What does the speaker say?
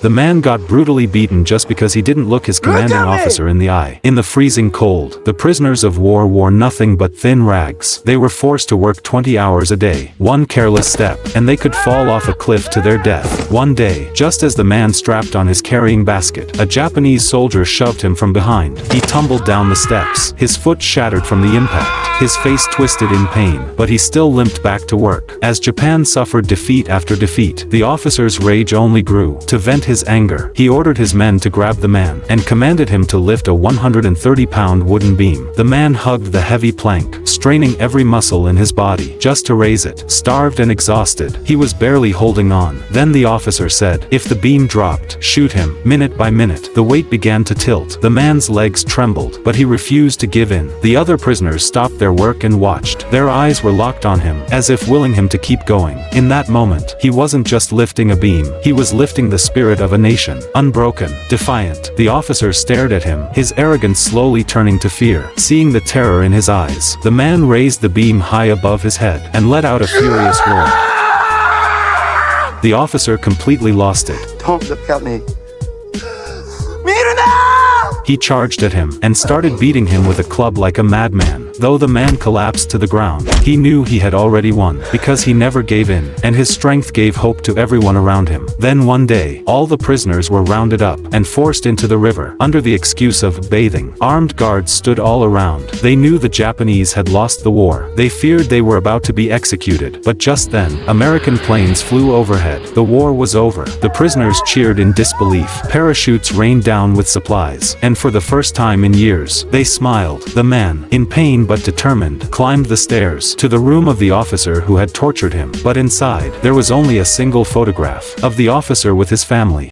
The man got brutally beaten just because he didn't look his commanding officer in the eye. In the freezing cold, the prisoners of war wore nothing but thin rags. They were forced to work 20 hours a day. One careless step, and they could fall off a cliff to their death. One day, just as the man strapped on his carrying basket, a Japanese soldier shoved him from behind. He tumbled down the steps. His foot shattered from the impact. His face twisted in pain, but he still limped back to work. As Japan suffered defeat after defeat, the officer's rage only grew. To vent his anger, he ordered his men to grab the man, and commanded him to lift a 130-pound wooden beam. The man hugged the heavy plank, straining every muscle in his body, just to raise it. Starved and exhausted, he was barely holding on. Then the officer said, "If the beam dropped, shoot him." Minute by minute, the weight began to tilt. The man's legs trembled, but he refused to give in. The other prisoners stopped their work and watched. Their eyes were locked on him, as if willing him to keep going. In that moment, he wasn't just lifting a beam, he was lifting the spirit of a nation. Unbroken, defiant, the officer stared at him, his arrogance slowly turning to fear. Seeing the terror in his eyes, the man raised the beam high above his head, and let out a furious roar. The officer completely lost it. Don't look at me. He charged at him, and started beating him with a club like a madman. Though the man collapsed to the ground, he knew he had already won, because he never gave in, and his strength gave hope to everyone around him. Then one day, all the prisoners were rounded up, and forced into the river, under the excuse of bathing. Armed guards stood all around. They knew the Japanese had lost the war. They feared they were about to be executed. But just then, American planes flew overhead. The war was over. The prisoners cheered in disbelief. Parachutes rained down with supplies, and for the first time in years, they smiled. The man, in pain but determined, climbed the stairs to the room of the officer who had tortured him. But inside, there was only a single photograph of the officer with his family.